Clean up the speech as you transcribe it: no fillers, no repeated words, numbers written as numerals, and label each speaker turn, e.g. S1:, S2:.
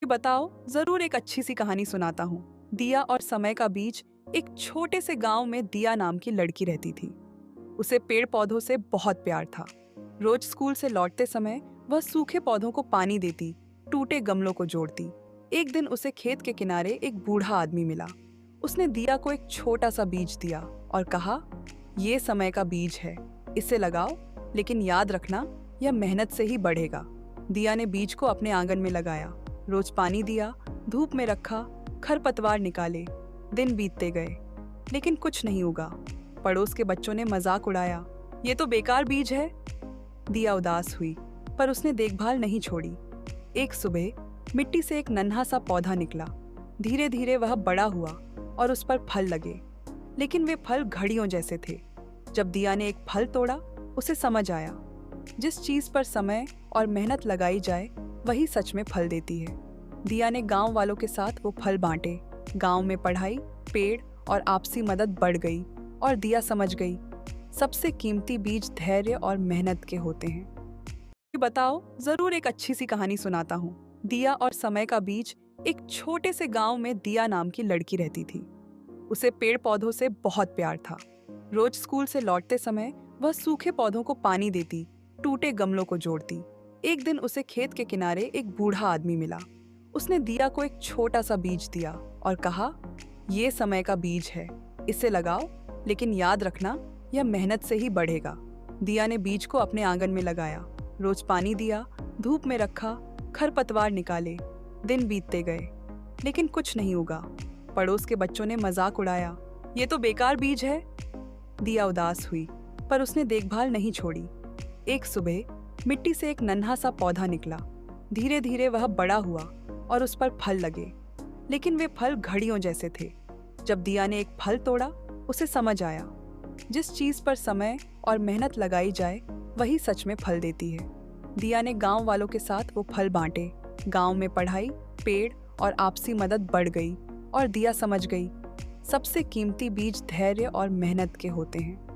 S1: बताओ, जरूर एक अच्छी सी कहानी सुनाता हूँ। दिया और समय का बीच। एक छोटे से गांव में दिया नाम की लड़की रहती थी। उसे पेड़ पौधों से बहुत प्यार था। रोज स्कूल से लौटते समय वह सूखे पौधों को पानी देती, टूटे गमलों को जोड़ती। एक दिन उसे खेत के किनारे एक बूढ़ा आदमी मिला। उसने दिया को एक छोटा सा बीज दिया और कहा, ये समय का बीज है, इसे लगाओ, लेकिन याद रखना, यह मेहनत से ही बढ़ेगा। दिया ने बीज को अपने आंगन में लगाया। रोज पानी दिया, धूप में रखा, खरपतवार निकाले। दिन बीतते गए, लेकिन कुछ नहीं उगा। पड़ोस के बच्चों ने मजाक उड़ाया, ये तो बेकार बीज है। दिया उदास हुई, पर उसने देखभाल नहीं छोड़ी। एक सुबह मिट्टी से एक नन्हा सा पौधा निकला। धीरे धीरे वह बड़ा हुआ और उस पर फल लगे, लेकिन वे फल घड़ियों जैसे थे। जब दिया ने एक फल तोड़ा, उसे समझ आया, जिस चीज पर समय और मेहनत लगाई जाए वही सच में फल देती है। दिया ने गांव वालों के साथ वो फल बांटे। गांव में पढ़ाई, पेड़ और आपसी मदद बढ़ गई और दिया समझ गई, सबसे कीमती बीज धैर्य और मेहनत के होते हैं। बताओ, जरूर एक अच्छी सी कहानी सुनाता हूँ। दिया और समय का बीज। एक छोटे से गांव में दिया नाम की लड़की रहती थी। उसे पेड़ पौधों से बहुत प्यार था। रोज स्कूल से लौटते समय वह सूखे पौधों को पानी देती, टूटे गमलों को जोड़ती। एक दिन उसे खेत के किनारे एक बूढ़ा आदमी मिला। उसने दिया को एक छोटा सा बीज दिया और कहा, ये समय का बीज है, इसे लगाओ, लेकिन याद रखना, यह मेहनत से ही बढ़ेगा। दिया ने बीज को अपने आंगन में लगाया। रोज पानी दिया, धूप में रखा, खरपतवार निकाले। दिन बीतते गए, लेकिन कुछ नहीं उगा। पड़ोस के बच्चों ने मजाक उड़ाया, ये तो बेकार बीज है। दिया उदास हुई, पर उसने देखभाल नहीं छोड़ी। एक सुबह मिट्टी से एक नन्हा सा पौधा निकला। धीरे धीरे वह बड़ा हुआ और उस पर फल लगे, लेकिन वे फल घड़ियों जैसे थे। जब दिया ने एक फल तोड़ा, उसे समझ आया, जिस चीज पर समय और मेहनत लगाई जाए वही सच में फल देती है। दिया ने गांव वालों के साथ वो फल बांटे। गांव में पढ़ाई, पेड़ और आपसी मदद बढ़ गई और दिया समझ गई, सबसे कीमती बीज धैर्य और मेहनत के होते हैं।